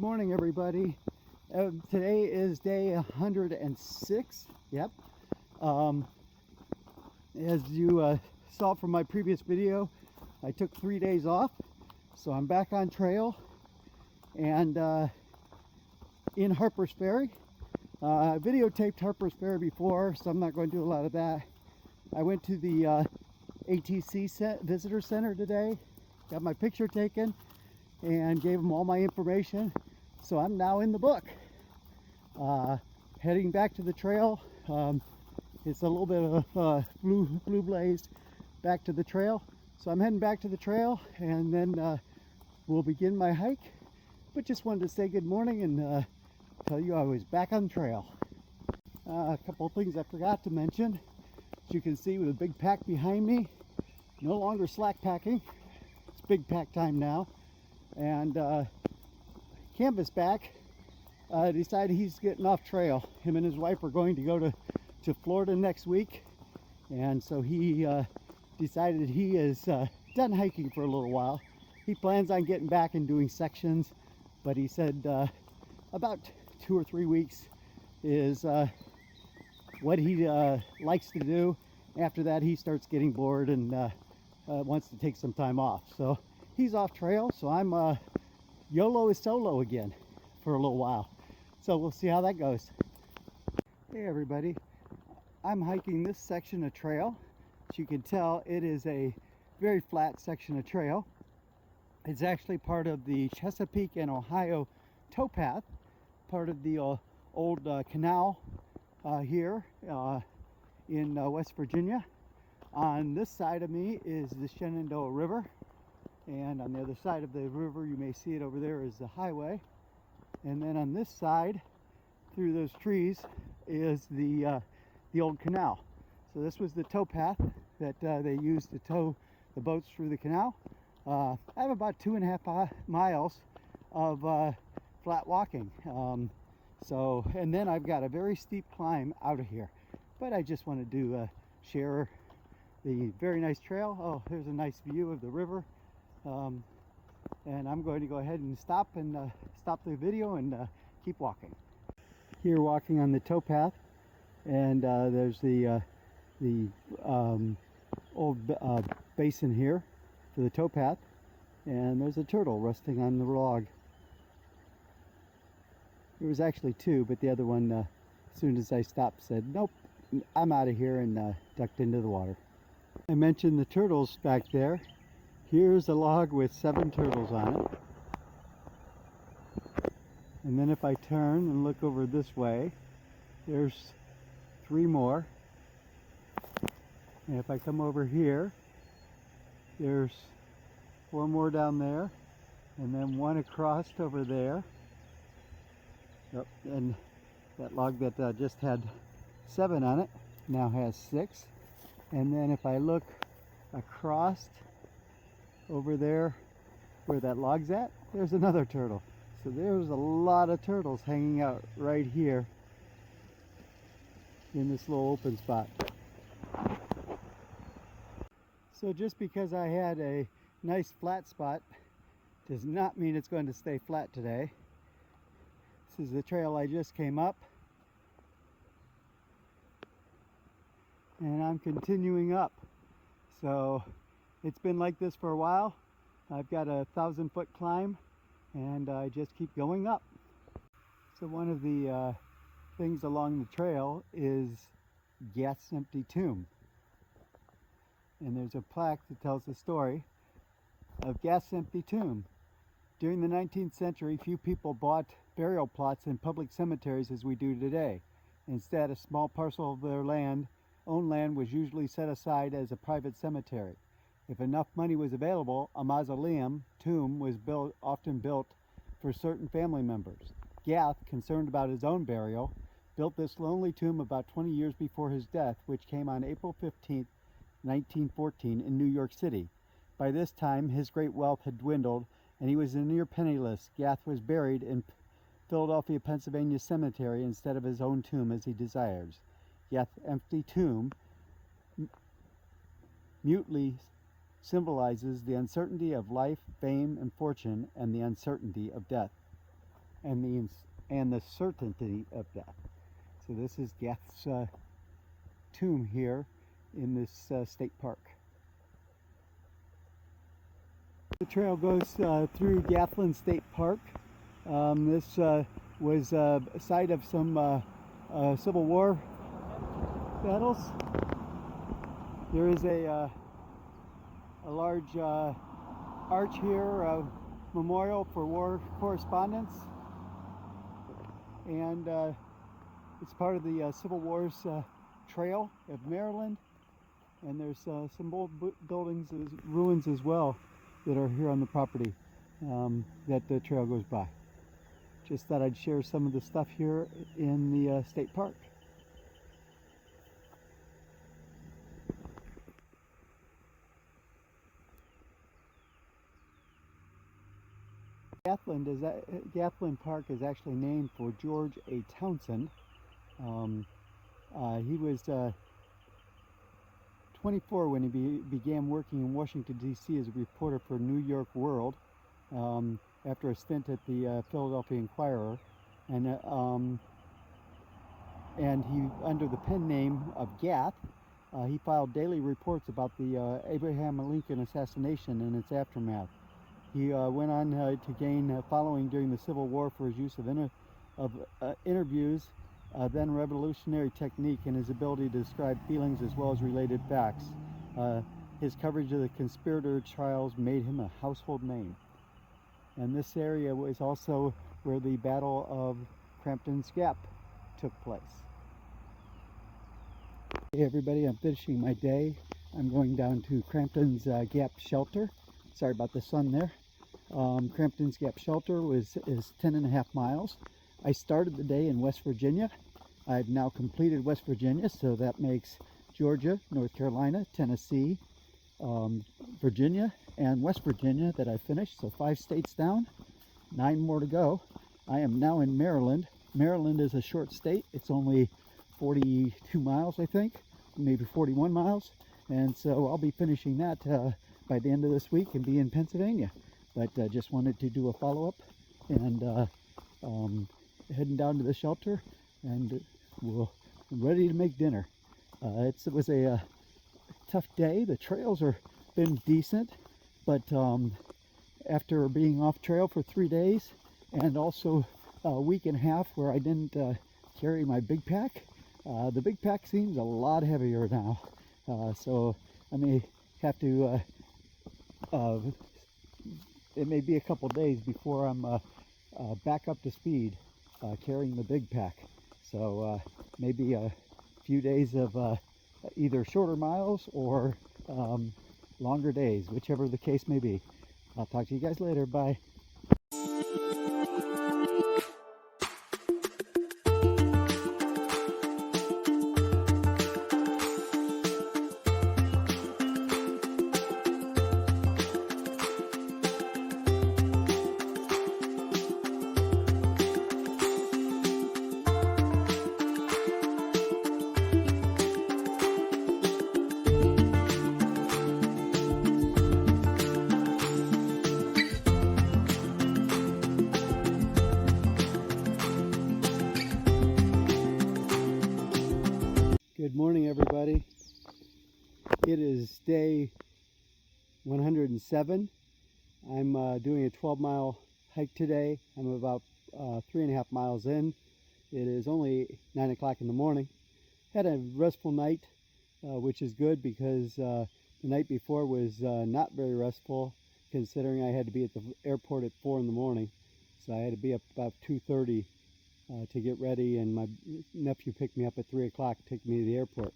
morning, everybody. Today is day 106. Yep. As you saw from my previous video, I took 3 days off, so I'm back on trail and in Harper's Ferry. I videotaped Harper's Ferry before, so I'm not going to do a lot of that. I went to the ATC Visitor Center today, got my picture taken, and gave them all my information. So I'm now in the book. Heading back to the trail. It's a little bit of blue blazed back to the trail. So I'm heading back to the trail, and then we'll begin my hike. But just wanted to say good morning and tell you I was back on the trail. A couple of things I forgot to mention. As you can see, with a big pack behind me, no longer slack packing. It's big pack time now. And Canvasback decided he's getting off trail. Him and his wife are going to go to Florida next week, and so he decided he is done hiking for a little while. He plans on getting back and doing sections, but he said about 2 or 3 weeks is what he likes to do. After that, he starts getting bored and wants to take some time off. So he's off trail, so I'm YOLO is solo again for a little while. So we'll see how that goes. Hey everybody, I'm hiking this section of trail. As you can tell, it is a very flat section of trail. It's actually part of the Chesapeake and Ohio towpath, part of the old canal here in West Virginia. On this side of me is the Shenandoah River, and on the other side of the river, you may see it over there, is the highway. And then on this side, through those trees, is the old canal. So this was the towpath that they used to tow the boats through the canal. I have about 2.5 miles of flat walking. And then I've got a very steep climb out of here. But I just wanted to share the very nice trail. Oh, here's a nice view of the river. And I'm going to go ahead and stop the video and keep walking. Here, walking on the towpath, and there's the old basin here for the towpath, and there's a turtle resting on the log. There was actually two, but the other one, as soon as I stopped, said, "Nope, I'm out of here," and ducked into the water. I mentioned the turtles back there. Here's a log with 7 turtles on it. And then if I turn and look over this way, there's 3 more. And if I come over here, there's 4 more down there, and then 1 across over there. Oh, and that log that just had 7 on it now has 6. And then if I look across over there where that log's at, there's another turtle. So there's a lot of turtles hanging out right here in this little open spot. So just because I had a nice flat spot does not mean it's going to stay flat today. This is the trail I just came up, and I'm continuing up. So it's been like this for a while. I've got a 1,000-foot climb, and I just keep going up. So one of the things along the trail is Gath's empty tomb. And there's a plaque that tells the story of Gath's empty tomb. During the 19th century, few people bought burial plots in public cemeteries as we do today. Instead, a small parcel of their own land was usually set aside as a private cemetery. If enough money was available, a mausoleum, tomb, was often built for certain family members. Gath, concerned about his own burial, built this lonely tomb about 20 years before his death, which came on April 15, 1914 in New York City. By this time, his great wealth had dwindled, and he was near penniless. Gath was buried in Philadelphia, Pennsylvania cemetery instead of his own tomb as he desires. Gath's empty tomb mutely symbolizes the uncertainty of life, fame, and fortune, and the uncertainty of death. and the certainty of death. So this is Gath's tomb here in this state park. The trail goes through Gathland State Park. This was a site of some Civil War battles. There is a large arch here, a memorial for war correspondence, and it's part of the Civil War's Trail of Maryland. And there's some old buildings, ruins as well, that are here on the property that the trail goes by. Just thought I'd share some of the stuff here in the state park. Gathland Park is actually named for George A. Townsend. He was 24 when he began working in Washington, D.C. as a reporter for New York World after a stint at the Philadelphia Inquirer. And he, under the pen name of Gath, he filed daily reports about the Abraham Lincoln assassination and its aftermath. He went on to gain following during the Civil War for his use of interviews, then revolutionary technique, and his ability to describe feelings as well as related facts. His coverage of the conspirator trials made him a household name. And this area was also where the Battle of Crampton's Gap took place. Hey everybody, I'm finishing my day. I'm going down to Crampton's Gap Shelter. Sorry about the sun there. Crampton's Gap Shelter is 10.5 miles. I started the day in West Virginia. I've now completed West Virginia, so that makes Georgia, North Carolina, Tennessee, Virginia, and West Virginia that I finished. So 5 states down, 9 more to go. I am now in Maryland. Maryland is a short state. It's only 42 miles, I think, maybe 41 miles. And so I'll be finishing that by the end of this week and be in Pennsylvania. But just wanted to do a follow-up, and heading down to the shelter, and I'm ready to make dinner. It was a tough day. The trails have been decent, but after being off trail for 3 days and also a week and a half where I didn't carry my big pack, the big pack seems a lot heavier now. So I may have to, it may be a couple days before I'm back up to speed carrying the big pack. So maybe a few days of either shorter miles or longer days, whichever the case may be. I'll talk to you guys later. Bye. Good morning, everybody. It is day 107. I'm doing a 12-mile hike today. I'm about 3.5 miles in. It is only 9 o'clock in the morning. Had a restful night, which is good because the night before was not very restful, considering I had to be at the airport at 4 in the morning. So I had to be up about 2:30 to get ready, and my nephew picked me up at 3 o'clock, took me to the airport.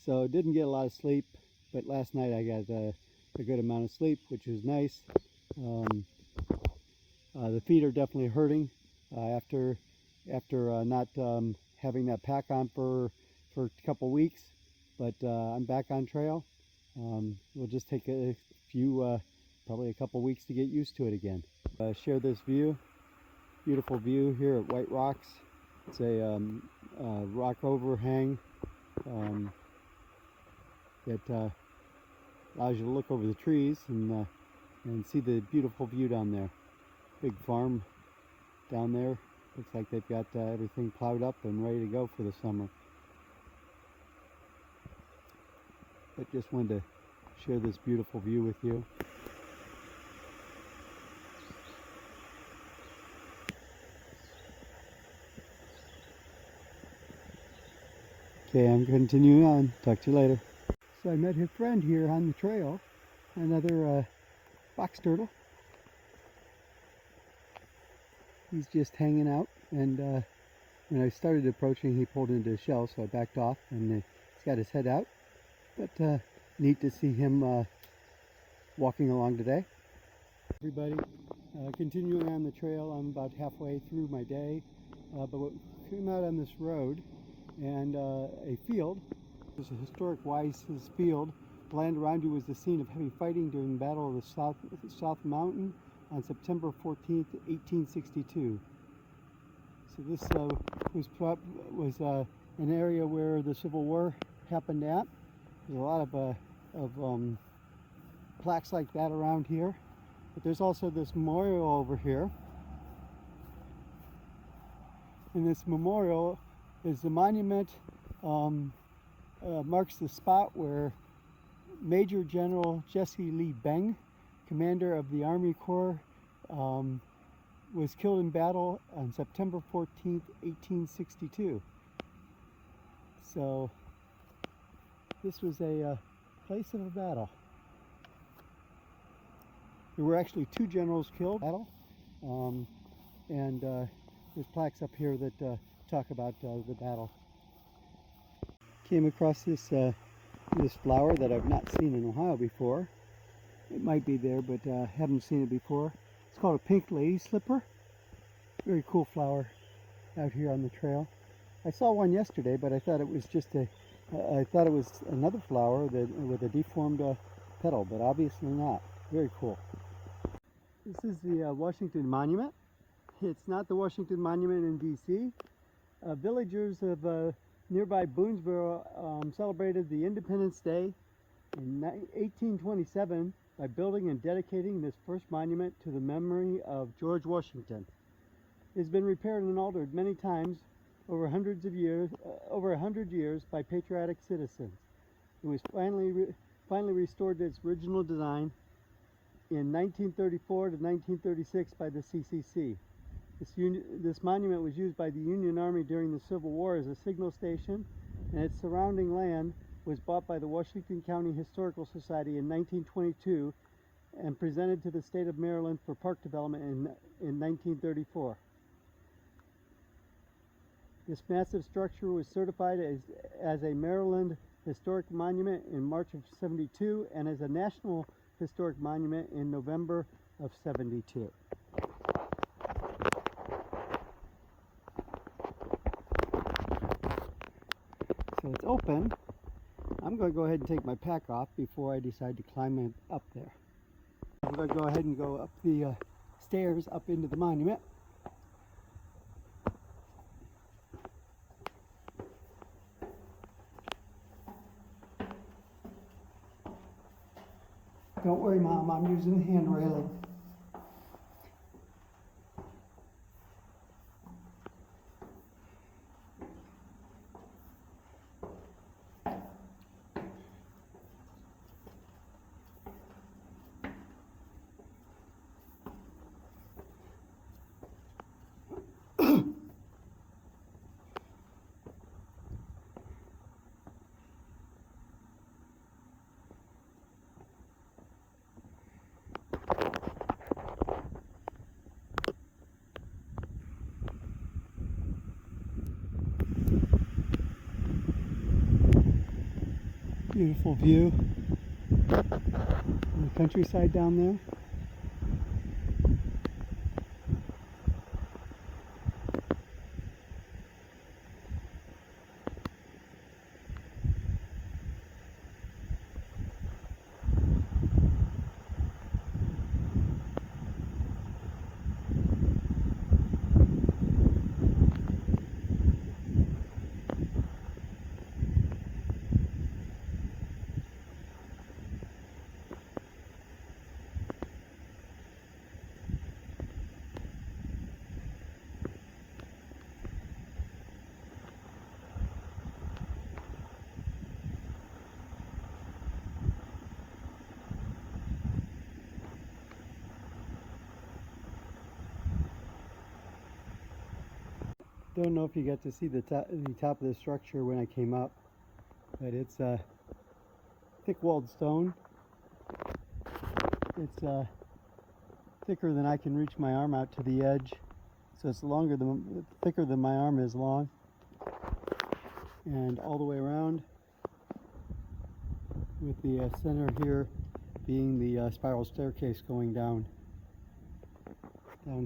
So didn't get a lot of sleep, but last night I got a good amount of sleep, which was nice. The feet are definitely hurting after not having that pack on for a couple weeks, but I'm back on trail. We'll just take a few, probably a couple weeks to get used to it again. Share this view. Beautiful view here at White Rocks. It's a rock overhang that allows you to look over the trees and see the beautiful view down there. Big farm down there. Looks like they've got everything plowed up and ready to go for the summer. But just wanted to share this beautiful view with you. Okay, I'm continuing on. Talk to you later. So I met his friend here on the trail, another box turtle. He's just hanging out, and when I started approaching, he pulled into a shell, so I backed off, and he's got his head out. But neat to see him walking along today. Everybody, continuing on the trail, I'm about halfway through my day, but we came out on this road, and a field. There's a historic Weiss's field. The land around you was the scene of heavy fighting during the Battle of the South Mountain on September 14th, 1862. So this was an area where the Civil War happened at. There's a lot of plaques like that around here. But there's also this memorial over here. And this memorial is the monument, marks the spot where Major General Jesse Lee Beng, commander of the Army Corps, was killed in battle on September 14th, 1862. So this was a place of a battle. There were actually 2 generals killed in battle, and there's plaques up here that talk about the battle. Came across this flower that I've not seen in Ohio before. It might be there, but haven't seen it before. It's called a pink lady slipper. Very cool flower out here on the trail. I saw one yesterday, but I thought it was just I thought it was another flower with a deformed petal, but obviously not. Very cool. This is the Washington Monument. It's not the Washington Monument in D.C. Villagers of nearby Boonesboro celebrated the Independence Day in 1827 by building and dedicating this first monument to the memory of George Washington. It has been repaired and altered many times over 100 years by patriotic citizens. It was finally restored to its original design in 1934 to 1936 by the CCC. This monument was used by the Union Army during the Civil War as a signal station, and its surrounding land was bought by the Washington County Historical Society in 1922 and presented to the state of Maryland for park development in 1934. This massive structure was certified as a Maryland Historic Monument in March of '72 and as a National Historic Monument in November of '72. So it's open. I'm going to go ahead and take my pack off before I decide to climb up there. I'm going to go ahead and go up the stairs up into the monument. Don't worry, Mom, I'm using the hand railing. Beautiful view in the countryside down there. Don't know if you got to see the top of the structure when I came up, but it's thick-walled stone. It's thicker than I can reach my arm out to the edge, so it's thicker than my arm is long, and all the way around, with the center here being the spiral staircase going down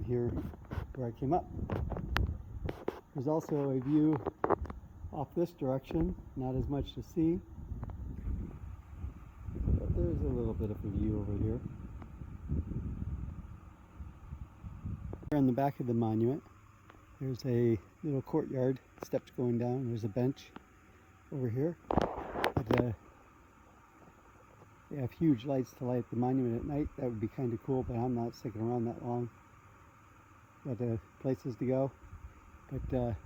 here where I came up. There's also a view off this direction, not as much to see, but there's a little bit of a view over here. Here on the back of the monument, there's a little courtyard, steps going down. There's a bench over here. They have huge lights to light the monument at night. That would be kind of cool, but I'm not sticking around that long. Got places to go. But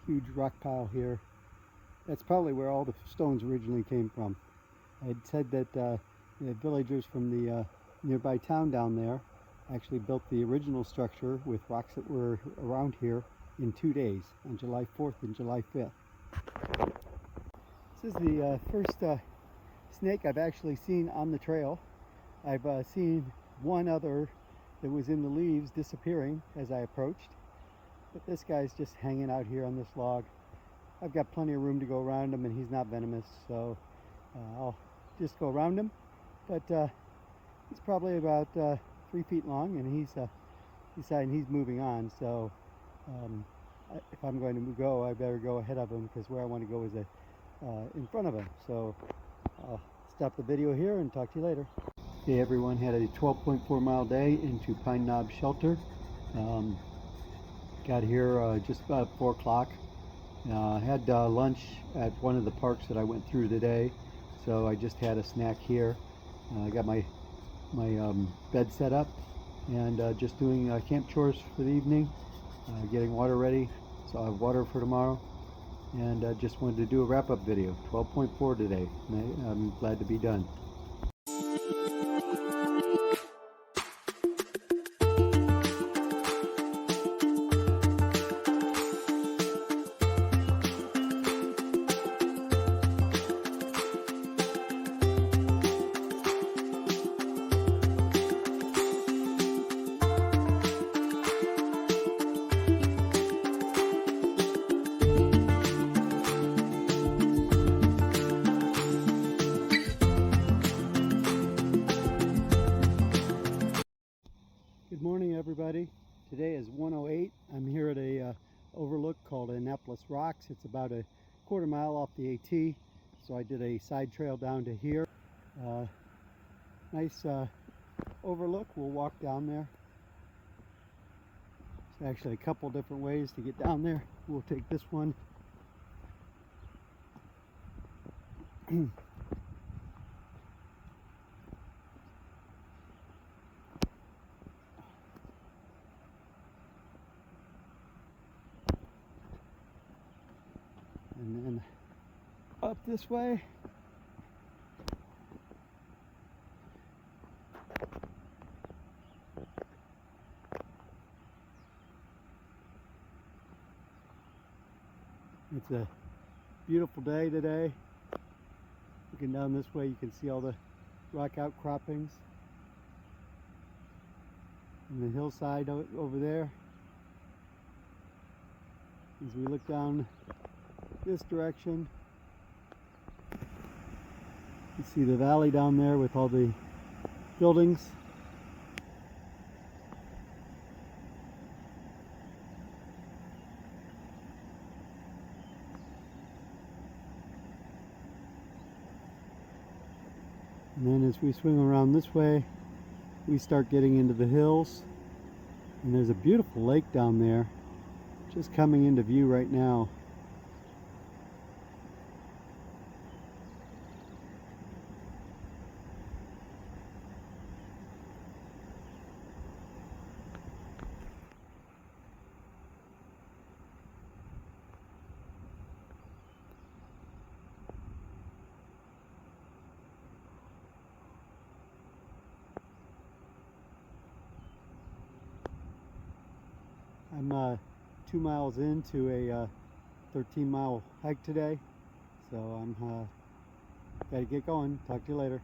huge rock pile here. That's probably where all the stones originally came from. I had said that the villagers from the nearby town down there actually built the original structure with rocks that were around here in 2 days, on July 4th and July 5th. This is the first snake I've actually seen on the trail. I've seen one other that was in the leaves disappearing as I approached, but this guy's just hanging out here on this log. I've got plenty of room to go around him, and he's not venomous, so I'll just go around him. But he's probably about 3 feet long, and he's deciding he's moving on. So if I'm going to go, I better go ahead of him, because where I want to go is in front of him. So I'll stop the video here and talk to you later. Okay, everyone, had a 12.4 mile day into Pine Knob Shelter. Got here just about 4 o'clock. Had lunch at one of the parks that I went through today, so I just had a snack here. I got my bed set up, and just doing camp chores for the evening, getting water ready, so I have water for tomorrow, and just wanted to do a wrap-up video. 12.4 today. I'm glad to be done. Good morning, everybody. Today is 1:08. I'm here at a overlook called Annapolis Rocks. It's about a quarter mile off the AT, so I did a side trail down to here. Nice overlook. We'll walk down there. There's actually a couple different ways to get down there. We'll take this one. And then up this way. It's a beautiful day today. Looking down this way, you can see all the rock outcroppings and the hillside over there. As we look down this direction, you see the valley down there with all the buildings. And then as we swing around this way, we start getting into the hills, and there's a beautiful lake down there just coming into view right now. I'm 2 miles into a 13-mile hike today, so I'm gotta get going. Talk to you later.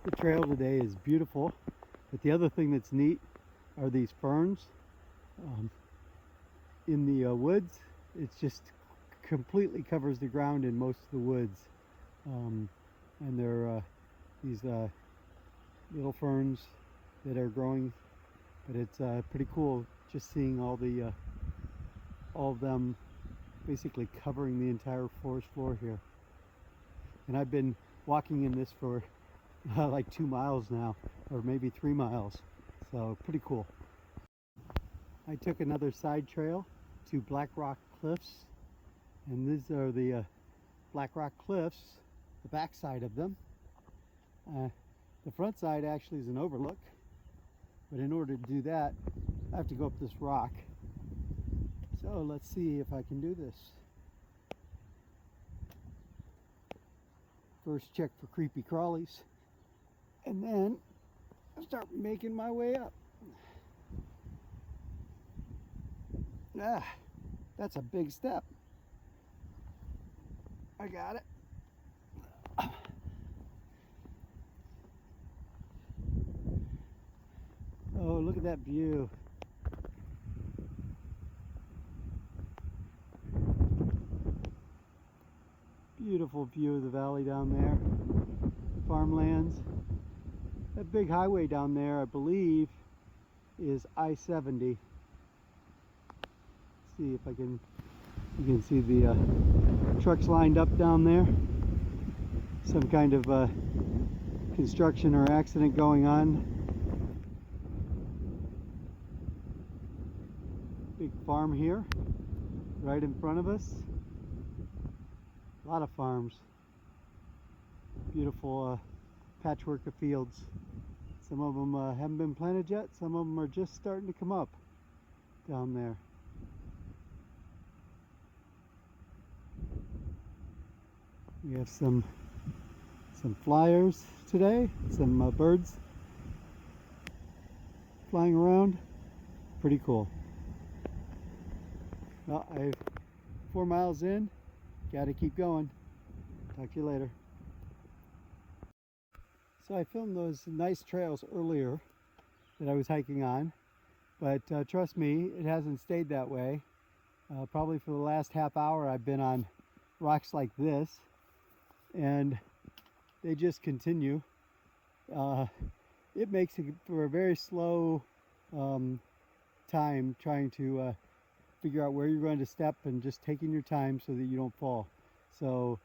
The trail today is beautiful, but the other thing that's neat are these ferns in the woods. It just completely covers the ground in most of the woods, and they're these little ferns that are growing, but it's pretty cool just seeing all of them basically covering the entire forest floor here. And I've been walking in this for like 2 miles now, or maybe 3 miles, so pretty cool. I took another side trail to Black Rock Cliffs, and these are the Black Rock Cliffs, the back side of them. The front side actually is an overlook, but in order to do that I have to go up this rock. So let's see if I can do this. First check for creepy crawlies, and then I start making my way up. That's a big step. I got it. Oh, look at that view. Beautiful view of the valley down there. Farmlands. That big highway down there, I believe, is I-70. See if I can, you can see the trucks lined up down there. Some kind of construction or accident going on. Big farm here, right in front of us. A lot of farms. Beautiful patchwork of fields. Some of them haven't been planted yet. Some of them are just starting to come up down there. We have some flyers today, some birds flying around. Pretty cool. Well, I'm 4 miles in. Gotta keep going. Talk to you later. So I filmed those nice trails earlier that I was hiking on, but trust me, it hasn't stayed that way. Probably for the last half hour I've been on rocks like this, and they just continue. It makes it for a very slow time trying to figure out where you're going to step and just taking your time so that you don't fall. So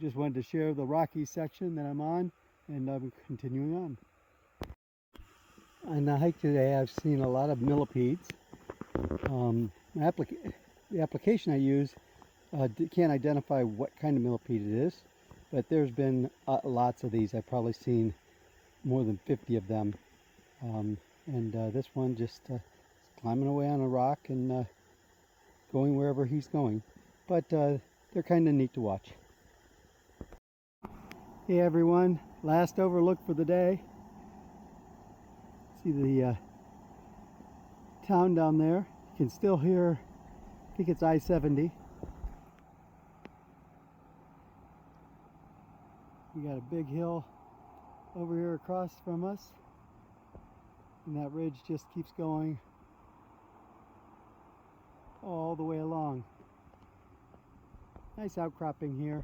just wanted to share the rocky section that I'm on, and I'm continuing on. On the hike today I've seen a lot of millipedes. The application I use can't identify what kind of millipede it is, but there's been lots of these. I've probably seen more than 50 of them, and this one just climbing away on a rock and going wherever he's going, but they're kind of neat to watch. Hey everyone, last overlook for the day. See the town down there. You can still hear, I think it's I-70. We got a big hill over here across from us, and that ridge just keeps going all the way along. Nice outcropping here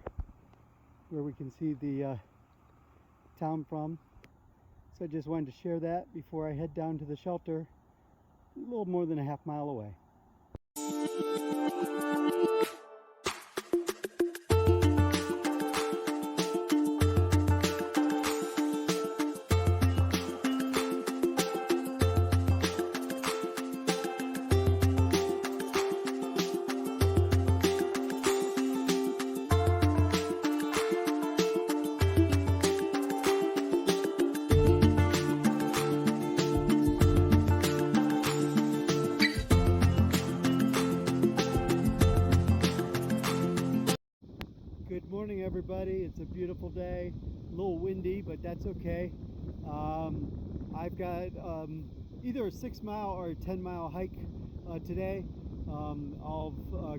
where we can see the town from. So I just wanted to share that before I head down to the shelter, a little more than a half mile away. Good morning everybody. It's a beautiful day, a little windy, but that's okay. I've got either a 6 mile or a 10 mile hike today. I'll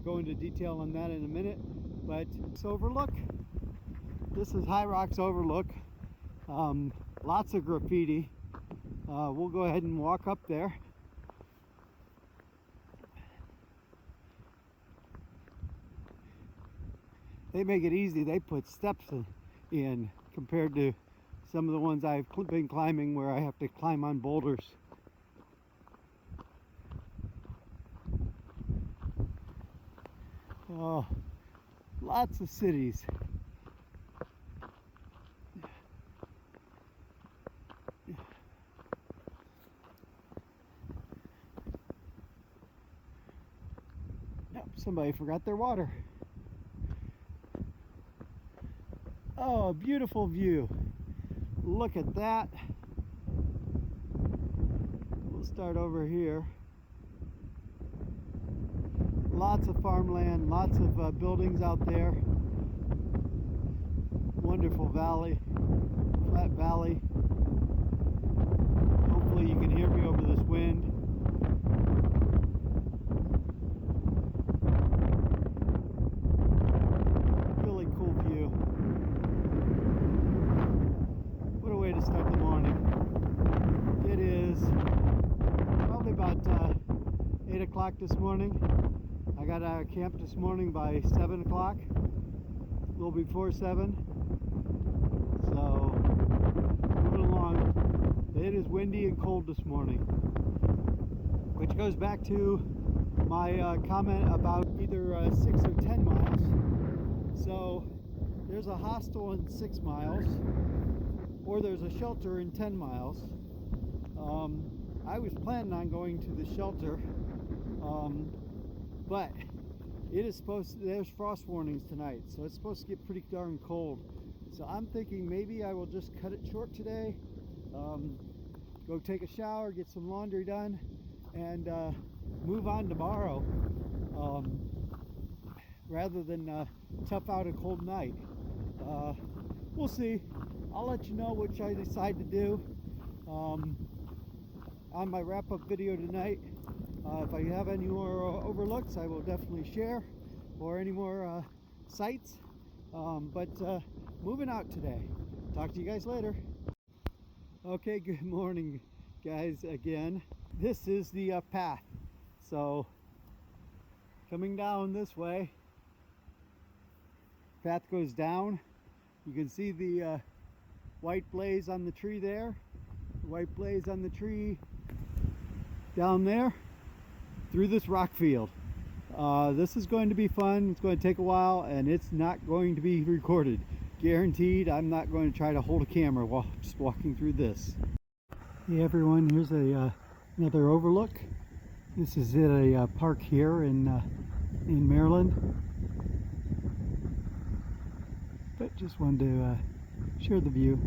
go into detail on that in a minute. But it's Overlook. This is High Rocks Overlook. Lots of graffiti. We'll go ahead and walk up there. They make it easy. They put steps in compared to some of the ones I've been climbing where I have to climb on boulders. Oh, lots of cities. Yep, somebody forgot their water. Oh, a beautiful view. Look at that. We'll start over here. Lots of farmland, lots of buildings out there. Wonderful valley, flat valley. Hopefully you can hear me over this wind. Really cool view. What a way to start the morning. It is probably about 8 o'clock this morning. I got out of camp this morning by 7 o'clock, a little before 7. So, moving along. It is windy and cold this morning, which goes back to my comment about either 6 or 10 miles. So, there's a hostel in 6 miles, or there's a shelter in 10 miles. I was planning on going to the shelter. But it is there's frost warnings tonight, so it's supposed to get pretty darn cold. So I'm thinking maybe I will just cut it short today, go take a shower, get some laundry done, and move on tomorrow, rather than tough out a cold night. We'll see. I'll let you know which I decide to do on my wrap-up video tonight. If I have any more overlooks, I will definitely share, or any more sites. But moving out today. Talk to you guys later. Okay, good morning, guys, again. This is the path. So, coming down this way, path goes down. You can see the white blaze on the tree there, the white blaze on the tree down there, through this rock field. This is going to be fun. It's going to take a while, and it's not going to be recorded. Guaranteed. I'm not going to try to hold a camera while just walking through this. Hey everyone, here's another overlook. This is at a park here in Maryland. But just wanted to share the view.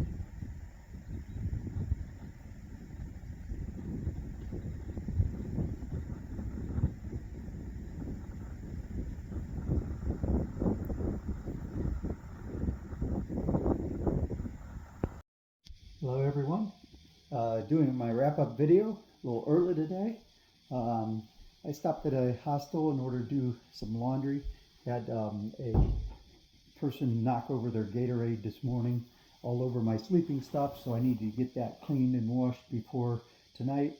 Hello everyone, doing my wrap-up video a little early today. I stopped at a hostel in order to do some laundry. Had a person knock over their Gatorade this morning all over my sleeping stuff, so I need to get that cleaned and washed before tonight.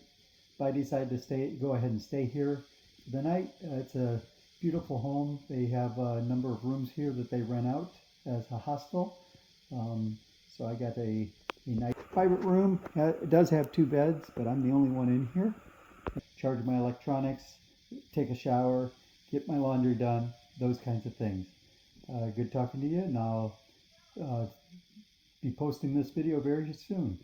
But I decided to go ahead and stay here for the night. It's a beautiful home. They have a number of rooms here that they rent out as a hostel. So I got a nice private room. It does have 2 beds, but I'm the only one in here. Charge my electronics, take a shower, get my laundry done, those kinds of things. Good talking to you, and I'll be posting this video very soon.